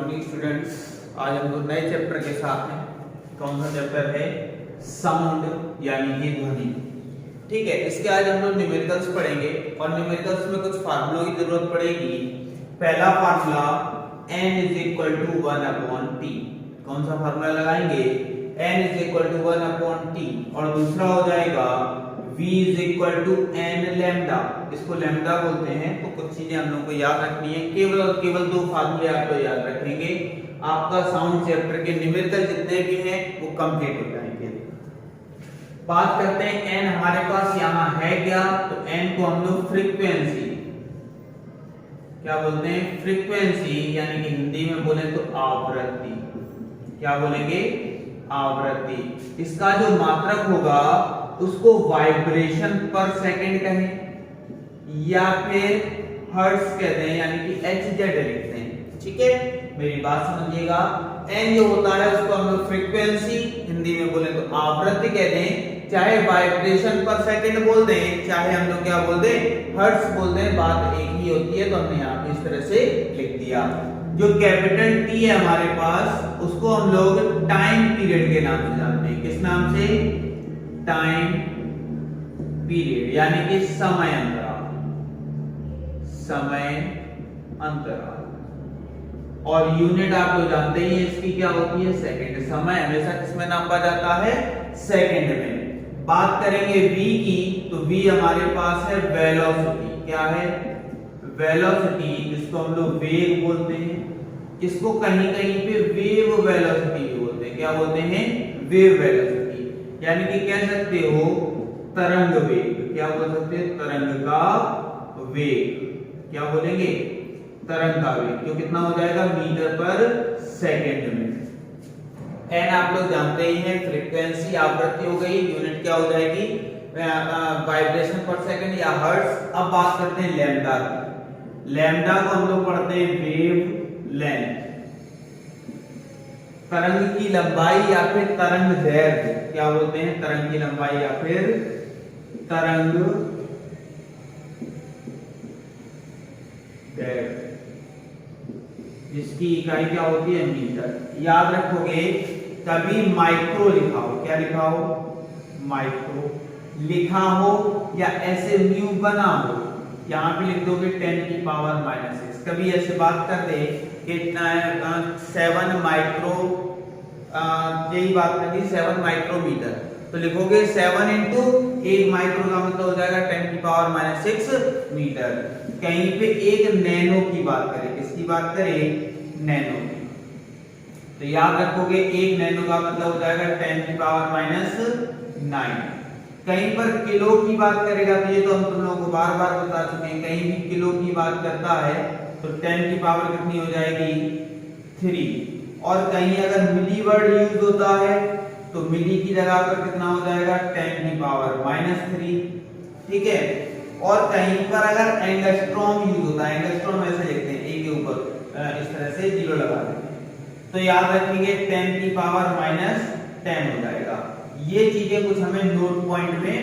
Morning students. आज हम लोग नए चैप्टर के साथ हैं। कौन सा चैप्टर है? साउंड यानी कि ध्वनि। ठीक है, इसके आज हम लोग न्यूमेरिकल्स पढ़ेंगे और न्यूमेरिकल्स में कुछ फार्मूलों की जरूरत पड़ेगी। पहला formula n is equal to 1/t। कौन सा फार्मूला लगाएंगे? n is equal to 1/t। और दूसरा हो जाएगा v is equal to n lambda. इसको लैम्डा बोलते हैं। तो कुछ चीजें हम लोग को याद रखनी है। केवल और केवल दो फार्मूले आप लोग याद रखेंगे, आपका साउंड चैप्टर के न्यूमेरिकल जितने भी हैं वो कंप्लीट हो जाएंगे। बात करते हैं n हमारे पास यहाँ है क्या? तो n को हम लोग फ्रीक्वेंसी क्या बोलते हैं? फ्रीक्वेंसी यानी कि हिंदी में बोले तो आवृत्ति। क्या बोलेंगे? आवृत्ति। इसका जो मात्रक होगा उसको वाइब्रेशन पर सेकंड कहें या फिर हर्ट्ज कहते हैं, यानी कि hz लिखते हैं। ठीक है, मेरी बात समझिएगा। n जो होता है उसको हम लोग फ्रीक्वेंसी, हिंदी में बोले तो आवृत्ति कहते हैं। चाहे वाइब्रेशन पर सेकंड बोल दें, चाहे हम लोग क्या बोल दें, हर्ट्ज बोल दें, बात एक ही होती है। तो हमने यहाँ पे इस तरह से लिख दिया। जो कैपिटल T है हमारे पास, उसको हम लोग टाइम पीरियड के नाम से जानते हैं। किस नाम से? टाइम पीरियड, यानी कि समय अंतराल। समय अंतराल। और यूनिट आप लोग जानते ही हैं इसकी क्या होती है? सेकंड। समय हमेशा किसमें नापा जाता है? सेकंड में। बात करेंगे v की, तो v हमारे पास है वेलोसिटी। क्या है? वेलोसिटी, जिसको हम लोग वेग बोलते हैं। इसको कहीं कहीं पे वेव वेलोसिटी भी बोलते हैं। क्या बोलते हैं? वेव वेलोसिटी, यानी कि कह सकते हो तरंग वेग। क्या बोल सकते हैं? तरंग का वेग। क्या बोलेंगे? तरंग का वेग, जो कितना हो जाएगा? मीटर पर सेकंड में। n आप लोग जानते ही हैं, फ्रीक्वेंसी आवृत्ति हो गई। यूनिट क्या हो जाएगी? वाइब्रेशन पर सेकंड या हर्ट्ज। अब बात करते हैं लैम्डा की। लैम्डा को हम लोग पढ़ते हैं वेव लेंथ, तरंग की लंबाई या फिर तरंग दैर्घ्य। क्या बोलते हैं? तरंग की लंबाई या फिर तरंग दैर्घ्य, जिसकी इकाई क्या होती है? मीटर। याद रखोगे, कभी माइक्रो लिखा हो, क्या लिखा हो? माइक्रो लिखा हो या ऐसे म्यू बना हो, यहाँ पे लिख दोगे 10⁻⁻⁶। कभी ऐसे बात कर दे कि 7 माइक्रो, यही बात कर दी 7 माइक्रोमीटर, तो लिखोगे 7 इंटू 1 माइक्रो का मतलब हो जाएगा 10⁻⁶ मीटर। कहीं पे एक नैनो की बात करें, किसकी बात करें? नैनो की। तो याद रखोगे एक नैनो का मतलब हो जाएगा 10⁻⁹। कहीं पर किलो की बात करेगा, तो ये तो हम तुम लोगों को बार बार बता चुके हैं। कहीं भी किलो की बात करता है तो 10 की पावर कितनी हो जाएगी? 3। और कहीं अगर मिली वर्ड यूज होता है तो मिली की जगह पर कितना हो जाएगा? 10⁻⁻3। ठीक है। और कहीं पर अगर एंगस्ट्रॉम यूज होता है, एंगस्ट्रॉम ऐसे लिखते हैं, ए के ऊपर इस तरह से 0 लगा देते हैं, तो याद रखेंगे 10⁻⁻10 हो जाएगा। ये चीजें कुछ हमें नोट पॉइंट में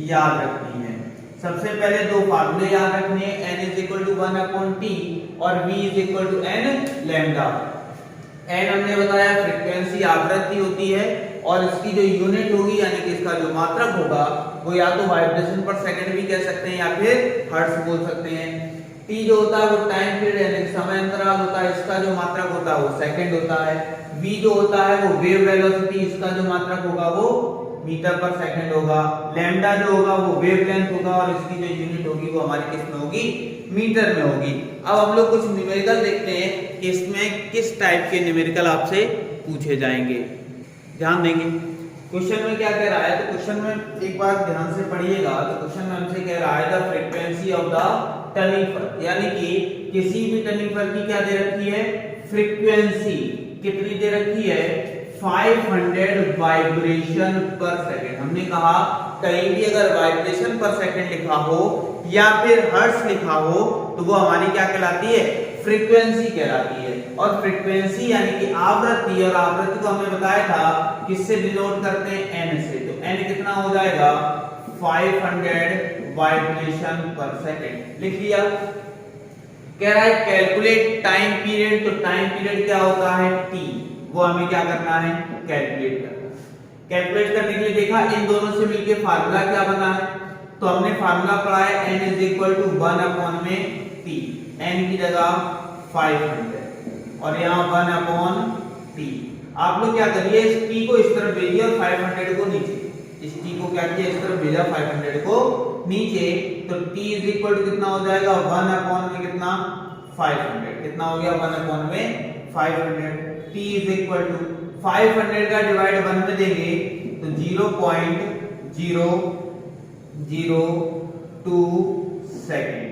याद रखनी है। सबसे पहले दो फार्मूले याद रखने हैं, n is equal to 1/t और v is equal to n lambda. n हमने बताया फ्रीक्वेंसी, आवृत्ति होती है, और इसकी जो यूनिट होगी यानी कि इसका जो मात्रक होगा वो या तो वाइब्रेशन पर सेकंड भी कह सकते हैं या फिर हर्ट्ज बोल सकते हैं। t जो होता है वो टाइम पीरियड यानी समय अंतराल होता है, इसका जो मात्रक होता है वो सेकंड होता है। v जो होता है वो वेव वेलोसिटी, इसका जो मात्रक होगा वो मीटर पर सेकंड होगा। लैम्डा जो होगा वो वेव लेंथ होगा, और इसकी जो यूनिट होगी वो हमारी किस में होगी? मीटर में होगी। अब हम लोग कुछ न्यूमेरिकल देखते हैं कि इसमें किस टाइप के न्यूमेरिकल आपसे पूछे जाएंगे। ध्यान देंगे क्वेश्चन में क्या कह रहा है। तो क्वेश्चन में एक बार ध्यान से पढ़िएगा। तो क्वेश्चन में हमसे कह रहा है the frequency of the turning फर्क, यानी कि किसी भी टर्निंग फर्क की क्या दे रखी है? फ्रीक्वेंसी कितनी दे रखी है? 500 वाइब्रेशन पर सेकंड। हमने कहा कहीं भी अगर वाइब्रेशन पर सेकंड लिखा हो या फिर हर्ट्ज लिखा हो तो वो हमारी क्या कहलाती है? फ्रीक्वेंसी कहलाती है। और फ्रीक्वेंसी यानी कि आवृत्ति, और आवृत्ति को हमने बताया था किससे डिनोट करते हैं? n से। तो n कितना हो जाएगा? 500 वाइब्रेशन पर सेकंड। लिख लिया। कह रहा है कैलकुलेट टाइम पीरियड, तो टाइम पीरियड क्या होता है t, वो हमें क्या करना है कैलकुलेट करना। कैलकुलेट करने के लिए देखा इन दोनों से मिलके फार्मूला क्या बना है, तो हमने फार्मूला पढ़ा है n is equal to 1 upon में t, n की जगह 500 और यहाँ 1 अपॉन t। आप लोग क्या करिए इस t को इस तरफ भेजिए और 500 को नीचे, इस t को क्या किया इस तरफ भेजा 500 को नीचे, तो t इज इक्वल टू कितना हो जाएगा 1 अपॉन में कितना 500, कितना हो गया 1 अपॉन में 500। t इज इक्वल टू 500 का डिवाइड 1 में देंगे तो 0.0002 सेकंड।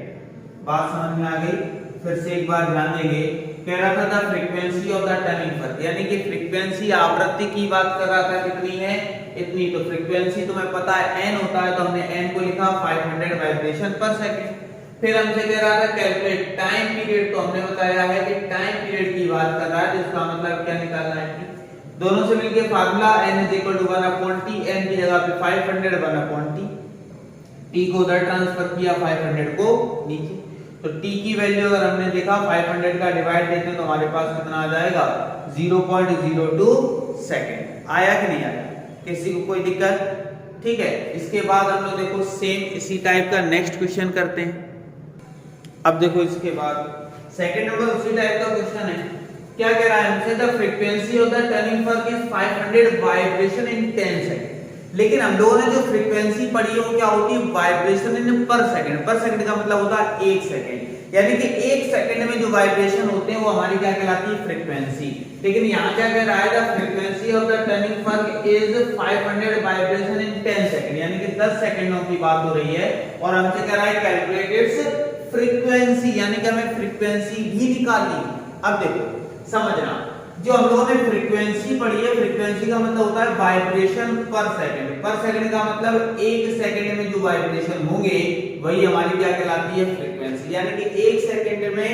बात समझ में आ गई? फिर से एक बार ध्यान देंगे, कह रहा था फ्रीक्वेंसी ऑफ द टर्निंग पथ, यानी कि फ्रीक्वेंसी आवृत्ति की बात कर रहा था कितनी है इतनी, तो फ्रीक्वेंसी तुम्हें पता है n होता है, तो हमने n को लिखा 500 वाइब्रेशन पर सेकंड। फिर हमसे कह रहा था कैलकुलेट टाइम पीरियड, तो हमने बताया है कि टाइम पीरियड की बात कर रहा है, जिसका मतलब क्या निकालना है t। दोनों से मिलके formula n = 1 upon t, n की जगह पे 500 1 अपॉन t, t को उधर ट्रांसफर किया 500 को नीचे, तो t की वैल्यू अगर हमने देखा 500 का डिवाइड देते तो हमारे पास कितना आ जाएगा 0.02 सेकंड। आया कि नहीं आया? किसी को कोई दिक्कत? ठीक है। इसके बाद हम लोग देखो सेम इसी टाइप का नेक्स्ट क्वेश्चन करते हैं। अब देखो इसके बाद सेकंड नंबर उसी टाइप का क्वेश्चन है। क्या कह रहा है हमसे, the frequency of the turning fork is 500 vibration in 10 second. लेकिन हम लोगों ने जो फ्रीक्वेंसी पढ़ी है वो क्या होती है वाइब्रेशन इन पर सेकंड। पर सेकंड का मतलब होता है 1 सेकंड, यानी कि 1 सेकंड में जो वाइब्रेशन होते हैं वो हमारी क्या कहलाती है फ्रीक्वेंसी। लेकिन यहाँ क्या कह रहा है, the frequency of the turning fork is 500 vibration in 10 second, यानी कि 10 सेकंडों की बात हो रही है, और हमसे कह रहा है कैलकुलेट इट्स फ्रीक्वेंसी, यानी कि हमें फ्रीक्वेंसी भी निकालनी है। अब देखो समझना, जो हम लोगों ने फ्रीक्वेंसी पढ़ी है, फ्रीक्वेंसी का मतलब होता है वाइब्रेशन पर सेकंड। पर सेकंड का मतलब 1 सेकंड में जो वाइब्रेशन होंगे वही हमारी क्या कहलाती है फ्रीक्वेंसी, यानी कि 1 सेकंड में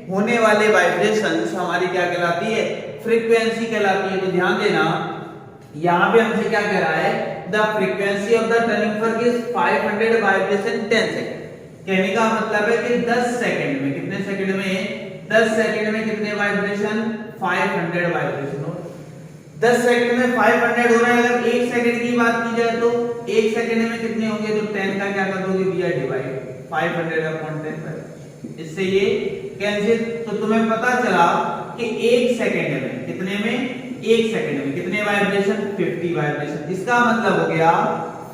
होने वाले वाइब्रेशंस हमारी क्या कहलाती है फ्रीक्वेंसी कहलाती है। तो ध्यान देना यहाँ पे हमसे क्या कह रहा है, the frequency of the turning fork is 500 vibration 10 second. कहने का मतलब है कि 10 सेकंड में, कितने सेकंड में 10 सेकंड में कितने वाइब्रेशन 500 वाइब्रेशन हो। 10 सेकंड में 500 हो रहा है। अगर 1 सेकंड की बात की जाए तो 1 सेकंड में कितने होंगे, तो 10 का क्या कर दोगे भैया डिवाइड 500 अपॉन 10, इससे ये कैंसिल। तो तुम्हें पता चला कि 1 सेकंड में कितने में 1 सेकंड में कितने वाइब्रेशन 50 वाइब्रेशन। इसका मतलब हो गया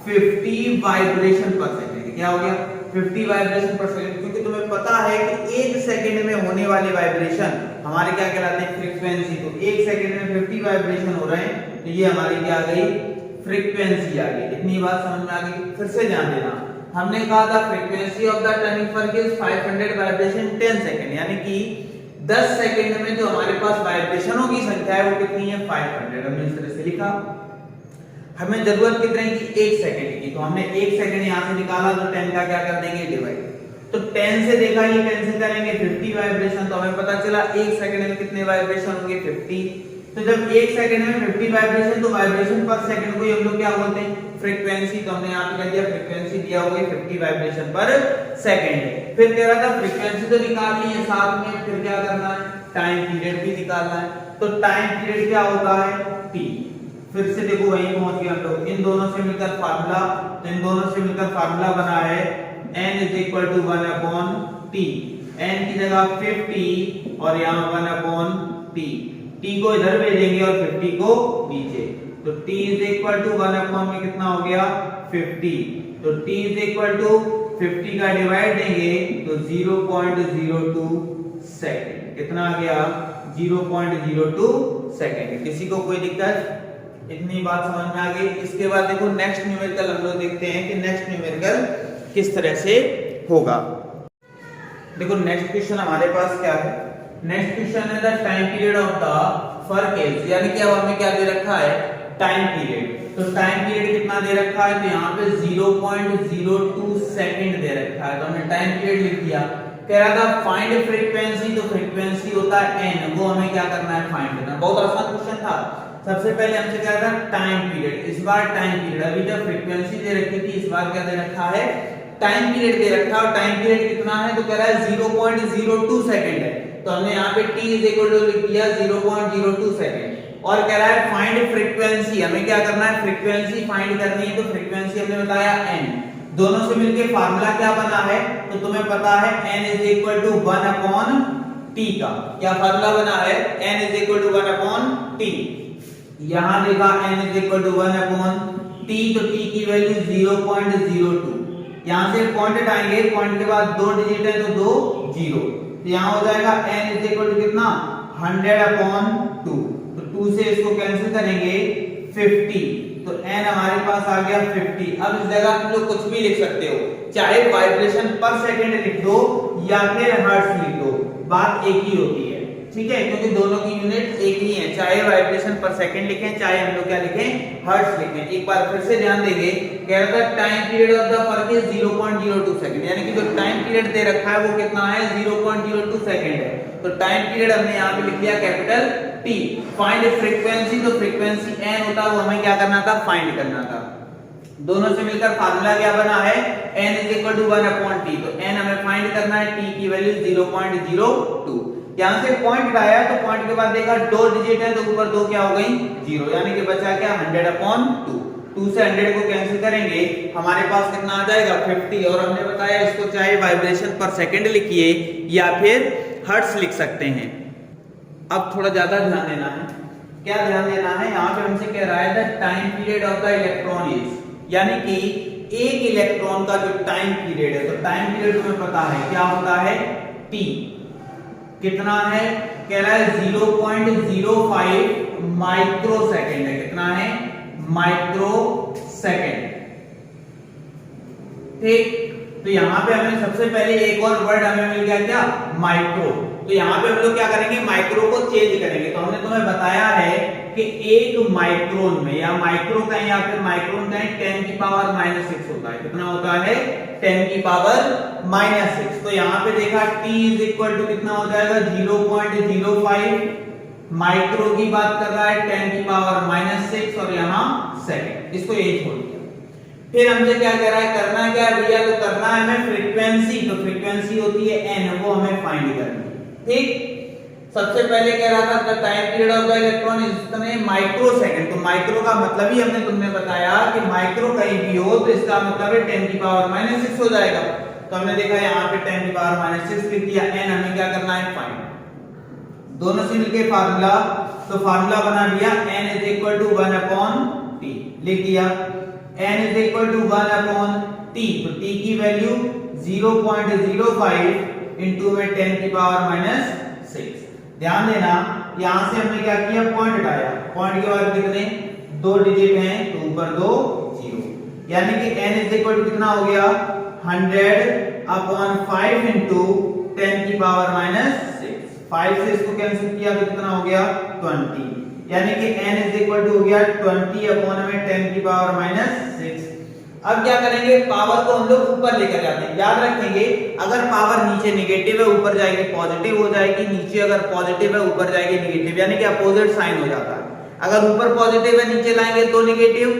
50 वाइब्रेशन पर सेकंड। क्या हो गया 50 वाइब्रेशन पर सेकंड, क्योंकि तुम्हें पता है कि 1 सेकंड में होने वाले वाइब्रेशन हमारे क्या कहलाते हैं फ्रीक्वेंसी। तो 1 सेकंड में 50 वाइब्रेशन हो रहे हैं, तो ये हमारी क्या आ गई फ्रीक्वेंसी आ गई। इतनी बात समझ में आ गई? फिर से ध्यान देना, हमने कहा था frequency of the turning fork is 500 vibration 10 second, यानी कि 10 सेकंड में जो हमारे पास वाइब्रेशनों की संख्या है वो कितनी है 500। हमने इस तरह से लिखा। हमें जरूरत कितने की 1 सेकंड की, तो हमने 1 सेकंड यहां से निकाला, तो 10 का क्या कर देंगे डिवाइड। तो 10 से देखा ये कैंसिल करेंगे 50 वाइब्रेशन, तो हमें पता चला 1 सेकंड में कितने वाइब्रेशन होंगे 50। तो जब 1 सेकंड में 50 वाइब्रेशन, तो वाइब्रेशन पर सेकंड को हम लोग क्या बोलते हैं फ्रीक्वेंसी। तो हमने यहाँ पे कह दिया फ्रीक्वेंसी दिया होगा 50 वाइब्रेशन पर सेकंड। फिर कह रहा था फ्रीक्वेंसी तो निकालनी है, साथ में फिर क्या करना है टाइम पीरियड भी निकालना है। तो टाइम पीरियड क्या होता है t। फिर से देखो वहीं पहुंच गए हम लोग, इन दोनों से मिलकर फार्मूला, तो इन दोनों से मिलकर फार्मूला बना है n = 1 अपॉन t, n की जगह 50 और यहाँ 1 अपॉन t, t को इधर भेजेंगे और 50 को नीचे, तो t = 1 अपॉन में कितना हो गया 50, तो t = 50 का डिवाइड देंगे तो 0.02 सेकंड, कितना आ गया 0.02 सेकंड। किसी को कोई दिक्कत? इतनी बात समझ में आ गई। इसके बाद देखो नेक्स्ट न्यूमेरिकल हम लोग देखते हैं कि नेक्स्ट न्यूमेरिकल किस तरह से होगा। देखो नेक्स्ट क्वेश्चन हमारे पास क्या है, नेक्स्ट क्वेश्चन है the time period of the fork is, यानी कि अब हमें क्या दे रखा है टाइम पीरियड। तो टाइम पीरियड कितना दे रखा है, तो यहाँ पे 0.02 सेकंड दे रखा है, तो हमने टाइम पीरियड लिख दिया। कह रहा था फाइंड फ्रीक्वेंसी, तो फ्रीक्वेंसी होता है n, वो हमें क्या करना है फाइंड करना। बहुत आसान क्वेश्चन था। सबसे पहले हमसे क्या था टाइम पीरियड, इस बार टाइम पीरियड, अभी जब फ्रीक्वेंसी दे रखी थी इस बार क्या दे रखा है टाइम पीरियड दे रखा है और टाइम पीरियड कितना है तो कह रहा है 0.02 सेकंड है, तो हमने यहाँ पे t इज इक्वल टू लिख दिया 0.02 सेकंड। और कह रहा है फाइंड फ्रीक्वेंसी, हमें क्या करना है फ्रीक्वेंसी फाइंड करनी है, तो फ्रीक्वेंसी हमने बताया n, दोनों से मिलके फार्मूला क्या बना है तो तुम्हें पता है n is equal to 1 upon t का क्या फार्मूला बना है n is equal to 1 upon t। यहां देखा n is equal to 1 upon t, तो t की वैल्यू 0.02, यहां से पॉइंट हटाएंगे, पॉइंट के बाद दो डिजिट है तो दो जीरो, तो यहां हो जाएगा n इज इक्वल टू कितना 100 अपॉन 2, तो 2 से इसको कैंसिल करेंगे 50, तो n हमारे पास आ गया 50। अब इस जगह तुम लोग कुछ भी लिख सकते हो, चाहे वाइब्रेशन पर सेकंड लिख दो या फिर हर्ट्ज लिख दो, बात एक ही होती है, ठीक है, क्योंकि दोनों की यूनिट एक ही है, चाहे वाइब्रेशन पर सेकंड लिखें चाहे हम लोग क्या लिखें हर्ट्ज लिखें। एक बार फिर से ध्यान देंगे, कह रहा था टाइम पीरियड ऑफ द फर्क इज 0.02 सेकंड, यानी कि जो टाइम पीरियड दे रखा है वो कितना है 0.02 सेकंड है, तो टाइम पीरियड हमने यहाँ पे लिख दिया कैपिटल T। फाइंड फ्रीक्वेंसी, तो फ्रीक्वेंसी n होता है, वो हमें क्या करना था फाइंड करना था। दोनों से मिलकर फार्मूला क्या बना है n is equal to 1 upon t, तो n हमें फाइंड करना है, t की वैल्यू 0.02। यहां से पॉइंट आया तो पॉइंट के बाद देखा दो डिजिट है तो ऊपर दो क्या हो गई जीरो, यानी कि बचा क्या 100 अपॉन 2, 2 से 100 को कैंसिल करेंगे हमारे पास कितना आ जाएगा 50, और हमने बताया इसको चाहे वाइब्रेशन पर सेकंड लिखिए या फिर हर्ट्ज लिख सकते हैं। अब थोड़ा ज्यादा ध्यान देना है, क्या ध्यान देना है, यहाँ पे हमसे कह रहा है the time period of the electron is, यानी कि एक इलेक्ट्रॉन का जो टाइम पीरियड है, तो टाइम पीरियड तुम्हें पता है क्या होता है t, कितना है कह रहा है 0.05 माइक्रो सेकेंड है, कितना है माइक्रो सेकेंड, ठीक। तो यहां पे हमें सबसे पहले एक और वर्ड हमें मिल गया क्या माइक्रो, तो यहाँ पे हम लोग क्या करेंगे माइक्रो को चेंज करेंगे, तो हमने तुम्हें बताया है कि एक माइक्रोन में, या माइक्रो कहें या फिर माइक्रोन कहें, 10 की पावर -6 होता है, कितना होता है 10 की पावर -6। तो यहाँ पे देखा t इज इक्वल टू कितना हो जाएगा 0.05 माइक्रो की बात कर रहा है, 10 की पावर -6 और यहाँ सेकंड, इसको यही छोड़ दिया। फिर हमसे क्या कह रहा है करना क्या है भैया, तो करना है हमें फ्रीक्वेंसी, तो फ्रीक्वेंसी होती है n, वो हमें फाइंड करनी है, ठीक। सबसे पहले कह रहा था the time period of the electron is कितने माइक्रो सेकंड, तो माइक्रो का मतलब ही हमने तुमने बताया कि माइक्रो कहीं भी हो तो इसका मतलब है 10 की पावर -6 हो जाएगा, तो हमने देखा यहाँ पे 10 की पावर -6 लिख दिया, n हमें क्या करना है फाइंड, दोनों से मिलके फार्मूला, तो फार्मूला बना दिया n is equal to 1 upon t, लिख दिया n is equal to 1 upon t, तो t की वैल्यू 0.05 इनटू में 10 की पावर -6। ध्यान देना यहां से हमने क्या किया पॉइंट हटाया, पॉइंट के बाद कितने दो डिजिट हैं तो ऊपर दो जीरो, यानी कि n इज इक्वल टू कितना हो गया 100 अपॉन 5 इनटू 10 की पावर -6, 5 से इसको कैंसिल किया तो कितना हो गया 20, यानी कि n इज इक्वल टू हो गया 20 अपॉन में 10 की पावर -6। अब क्या करेंगे पावर को हम लोग ऊपर लेकर जाते हैं, याद रखेंगे अगर पावर नीचे नेगेटिव है ऊपर जाएगी पॉजिटिव हो जाएगी, नीचे अगर पॉजिटिव है ऊपर जाएगी नेगेटिव, यानी कि अपोजिट साइन हो जाता है। अगर ऊपर पॉजिटिव है नीचे लाएंगे तो नेगेटिव,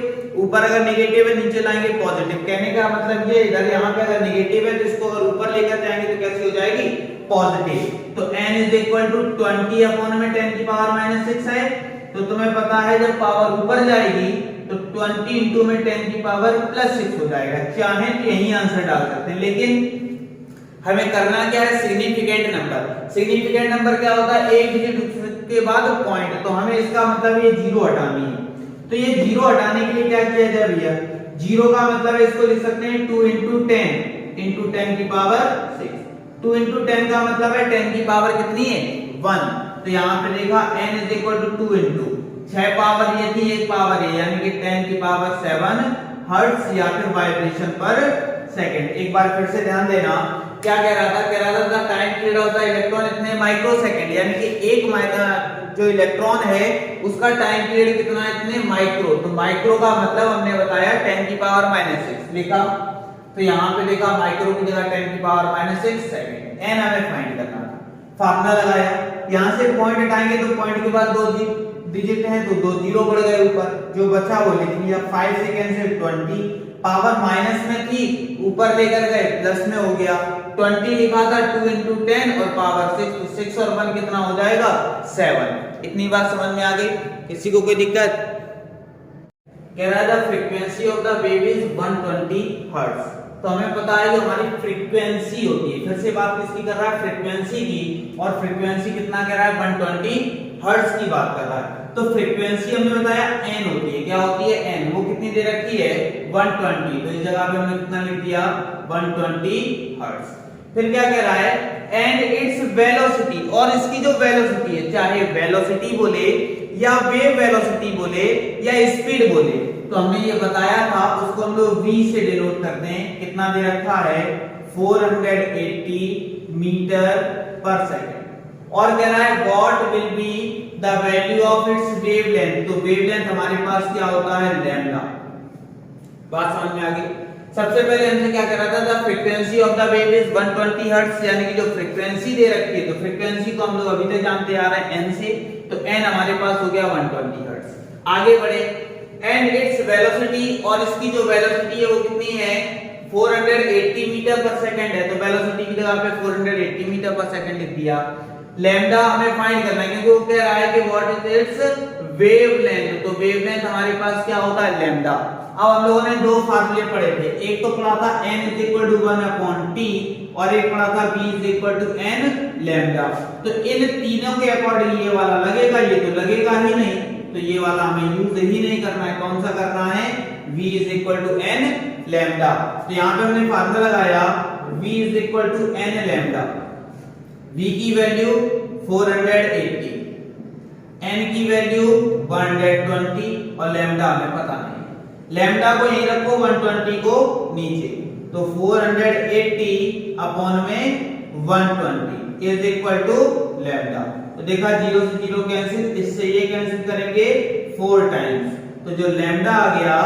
ऊपर अगर नेगेटिव है नीचे लाएंगे पॉजिटिव, कहने का मतलब ये इधर यहाँ पे अगर नेगेटिव है तो इसको अगर ऊपर लेकर जाएंगे तो कैसी हो जाएगी पॉजिटिव, तो n is equal to 20 upon में 10 की पावर -6 है, तो तुम्हें पता है जब पावर ऊपर जाएगी तो 20 इंटू में 10 की पावर +6 हो जाएगा, चाहे तो यही आंसर डाल सकते हैं, लेकिन हमें करना क्या है सिग्निफिकेंट नंबर। सिग्निफिकेंट नंबर क्या होता है एक डिजिट के बाद पॉइंट, तो हमें इसका मतलब ये जीरो हटानी है, तो ये जीरो हटाने के लिए क्या किया जाए भैया, जीरो का मतलब है इसको लिख सकते हैं 2 इंटू 10 इंटू 10 की पावर 6, 2 इंटू 10 का मतलब है 10 की पावर कितनी है 1, तो यहाँ पे देखा n is equal to 2 into 6 power ये थी 1 पावर ये, यानी कि 10 की पावर 7 हर्ट्ज या फिर वाइब्रेशन पर सेकंड। एक बार फिर से ध्यान देना क्या कह रहा था, कह रहा था the time period of the electron इतने माइक्रो सेकंड, यानी कि एक जो इलेक्ट्रॉन है उसका टाइम पीरियड कितना है इतने माइक्रो, तो माइक्रो का मतलब हमने बताया 10 की पावर -6 लिखा, तो यहाँ पे देखा माइक्रो की जगह 10 की पावर -6 सेकंड, n हमें फाइंड करना था, फार्मूला लगाया, यहाँ से पॉइंट हटाएंगे तो पॉइंट के बाद दो डिजिट हैं तो दो जीरो बढ़ गए ऊपर, जो बचा वो लिख लिया, 5 से कैंसिल 20 पावर माइनस में थी ऊपर लेकर गए प्लस में हो गया, 20 लिखा था 2 into 10 और पावर 6, तो 6 और 1 कितना हो जाएगा 7। इतनी बात समझ में आ गई, किसी को कोई दिक्कत? कह रहा है frequency of the wave is 120 hertz. तो हमें पता है कि हमारी फ्रीक्वेंसी होती है, फिर से बात किसकी कर रहा है, फ्रीक्वेंसी की, और फ्रीक्वेंसी कितना कह रहा है 120 हर्ट्ज की बात कर रहा है। तो फ्रीक्वेंसी हमने बताया n होती है, क्या होती है n, वो कितनी दे रखी है 120, तो इस जगह पे हमने कितना लिख दिया 120 हर्ट्ज। फिर क्या कह रहा है एंड इट्स वेलोसिटी, और इसकी जो वेलोसिटी है, चाहे वेलोसिटी बोले या वेव वेलोसिटी बोले या स्पीड बोले, तो हमने ये बताया था उसको हम लोग v से डिनोट करते हैं, कितना दे रखा है 480 मीटर पर सेकंड। और कह रहा है what will be the value of its wavelength, तो वेवलेंथ हमारे पास क्या होता है लैम्डा। बात समझ में आ गई? सबसे पहले हमने क्या करा था, the frequency of the wave is 120 hertz, यानी कि जो फ्रीक्वेंसी दे रखी है, तो फ्रीक्वेंसी को हम लोग अभी तक जानते आ रहे हैं n से, तो n हमारे पास हो गया 120 हर्ट्ज। आगे बढ़े एंड इट्स वेलोसिटी, और इसकी जो वेलोसिटी है वो कितनी है 480 मीटर पर सेकंड है, तो वेलोसिटी की जगह पे 480 मीटर पर सेकंड लिख दिया। लैम्डा हमें फाइंड करना है क्योंकि वो कह रहा है कि व्हाट इज इट्स वेवलेंथ, तो वेवलेंथ हमारे पास क्या होता है लैम्डा। अब हम लोगों ने दो फार्मूले पढ़े थे, एक तो पढ़ा था n = 1/t और एक पढ़ा था v = n लैम्डा। तो इन तीनों के अकॉर्डिंग ये वाला लगेगा, ये तो लगेगा ही नहीं, तो ये वाला हमें यूज ही नहीं करना है। कौन सा करना है v = n लैम्डा। तो यहां पे हमने फार्मूला लगाया v = n लैम्डा। v की वैल्यू 480, n की वैल्यू 120 और लैम्डा हमें पता नहीं। लैम्डा को यहीं रखो, 120 को नीचे, तो 480 अपॉन में 120 इज इक्वल टू लैम्डा। तो देखा 0 से 0 कैंसिल, इससे ये कैंसिल करेंगे 4 टाइम्स, तो जो लैम्डा आ गया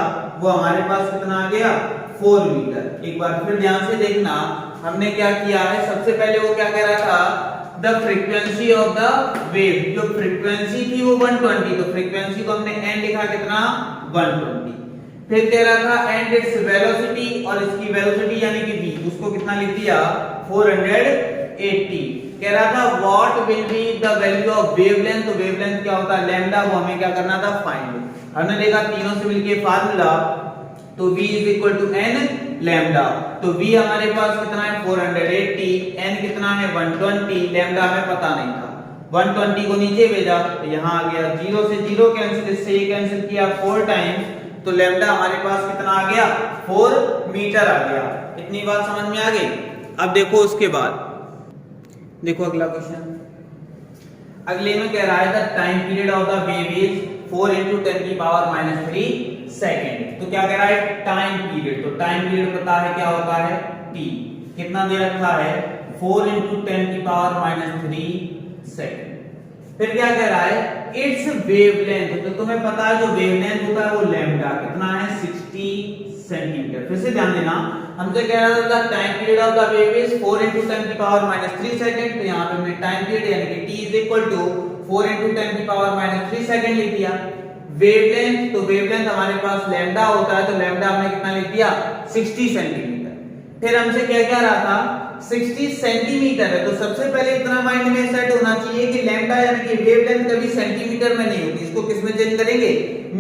वो हमारे पास कितना आ गया 4 मीटर। एक बार फिर ध्यान से देखना हमने क्या किया है, सबसे पहले वो क्या कह रहा था the frequency of the wave, जो फ्रीक्वेंसी थी वो 120, तो फ्रीक्वेंसी को हमने n लिखा कितना 120। फिर कह रहा था एंड इट्स वेलोसिटी, और इसकी वेलोसिटी यानी कि v, उसको कितना लिख दिया 480। कह रहा था what will be the value of wavelength, तो वेवलेंथ क्या होता है लैम्डा, वो हमें क्या करना था फाइंड। हमने देखा तीनों से मिलके फार्मूला, तो v = n लैम्डा, तो v हमारे पास कितना है 480, n कितना है 120, लैम्डा हमें पता नहीं था, 120 को नीचे भेजा तो यहां आ गया, 0 से 0 कैंसिल, इससे ये कैंसिल किया 4 टाइम्स, तो लैम्डा हमारे पास कितना आ गया 4 मीटर आ गया। इतनी बात समझ में आ गई? अब देखो उसके बाद देखो अगला क्वेश्चन, अगले में कह रहा है the time period of the wave is 4 × 10⁻³ second. तो क्या कह रहा है टाइम पीरियड, तो टाइम पीरियड पता है क्या होता है t, कितना दे रखा है 4 × 10⁻³ सेकंड। फिर क्या कह रहा है इट्स वेवलेंथ, तो तुम्हें पता है जो वेवलेंथ होता है वो लैम्डा कितना है 60 सेंटीमीटर। फिर से ध्यान देना, हमसे कह रहा था time period of the wave is 4 × 10⁻³ second, तो यहां पे हमने टाइम पीरियड यानी कि t = 4 × 10⁻³ सेकंड लिख दिया। वेवलेंथ, तो वेवलेंथ हमारे पास लैम्डा होता है, तो लैम्डा हमने कितना लिख दिया 60 सेंटीमीटर। फिर हमसे क्या कह रहा था 60 सेंटीमीटर है, तो सबसे पहले इतना माइंड में सेट होना चाहिए कि लैम्डा यानी कि वेवलेंथ कभी सेंटीमीटर में नहीं होती, इसको किस में चेंज करेंगे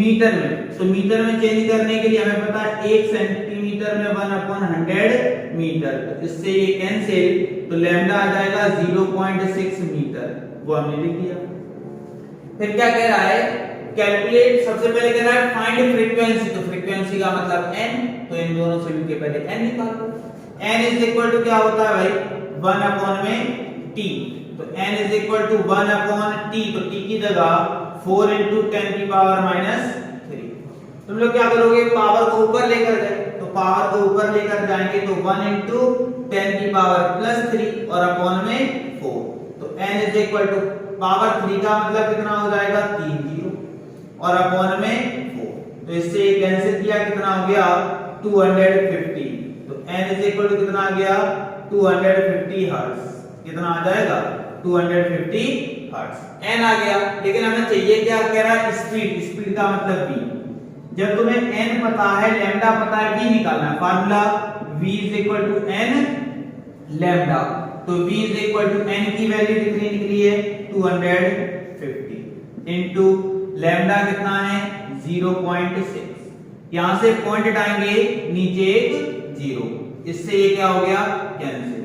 मीटर में। तो मीटर में चेंज करने के लिए हमें पता है 1 सेंटीमीटर में 1/100 मीटर, तो इससे ये कैंसिल, तो लैम्डा आ जाएगा 0.6 मीटर, वो हमने लिख दिया। फिर क्या कह रहा है कैलकुलेट, सबसे पहले कह रहा है फाइंड फ्रीक्वेंसी, तो फ्रीक्वेंसी का मतलब n, तो इन दोनों से मिलके पहले n निकालो। n = क्या होता है भाई 1/t, तो n = 1/t, तो t की जगह 4 × 10⁻³ तुम लोग क्या करोगे पावर को ऊपर लेकर गए, तो पावर को ऊपर लेकर जाएंगे तो 1 × 10⁻³ और अपॉन में 4, तो n = पावर 3 का मतलब कितना हो जाएगा 3 0 और अपॉन में 4, तो इससे ये कैंसिल किया, कितना हो गया 250, तो n = कितना आ गया 250 हर्ट्ज, कितना आ जाएगा 250 हर्ट्ज n आ गया। लेकिन हमें चाहिए क्या, कह रहा है स्पीड, स्पीड का मतलब v। जब तुम्हें n पता है लैम्डा पता है v निकालना है, formula v is equal to n lambda. तो v is equal to n की वैल्यू कितनी निकली है 250 इनटू लैम्डा कितना है 0.6। यहां से पॉइंट हटाएंगे नीचे एक 0, इससे ये क्या हो गया cancel.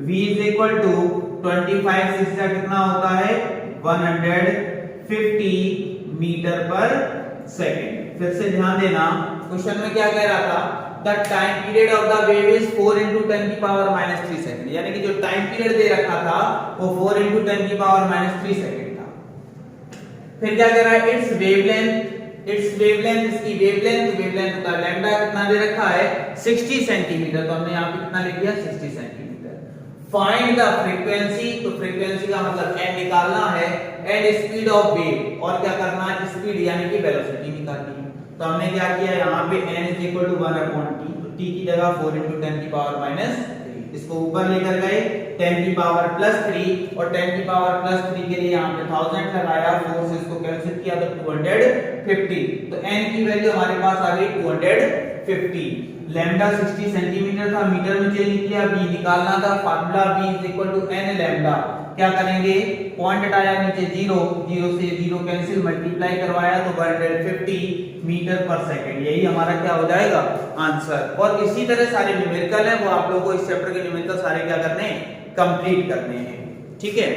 v is equal to 25 6 का कितना होता है 150 मीटर पर सेकेंड। फिर से ध्यान देना क्वेश्चन में क्या कह रहा था the time period of the wave is 4 into 10 की पावर -3 सेकंड, यानी कि जो टाइम पीरियड दे रखा था वो 4 into 10 की पावर -3 सेकंड था। फिर क्या कह रहा है इट्स वेवलेंथ इसकी वेवलेंथ का लैम्डा कितना दे रखा है 60 सेंटीमीटर, तो हमने यहाँ पे कितना लिख दिया 60 सेंटीमीटर। फाइंड द फ्रीक्वेंसी, तो फ्रीक्वेंसी का मतलब n निकालना है एंड स्पीड ऑफ वेव, और क्या करना है स्पीड यानी कि वेलोसिटी निकालनी है। तो हमने क्या किया यहाँ पे n = 1/t, तो t की जगह 4 × 10 की पावर -3, इसको ऊपर लेकर गए 10 की पावर +3 और 10 की पावर +3 के लिए यहाँ पे 1000 लगाया, 4 से इसको कैंसिल किया तो 250। तो n की वैल्यू हमारे पास आ गई 250। लैम्डा 60 सेंटीमीटर था, मीटर में चेंज किया, b निकालना था, फार्मूला b = n लैम्डा। क्या करेंगे पॉइंट हटाया नीचे 0 से 0 कैंसिल, मल्टीप्लाई करवाया तो 150 मीटर पर सेकंड, यही हमारा क्या हो जाएगा आंसर। और इसी तरह सारे न्यूमेरिकल हैं वो आप लोगों को इस चैप्टर के न्यूमेरिकल सारे क्या करने हैं कंप्लीट करने हैं, ठीक है।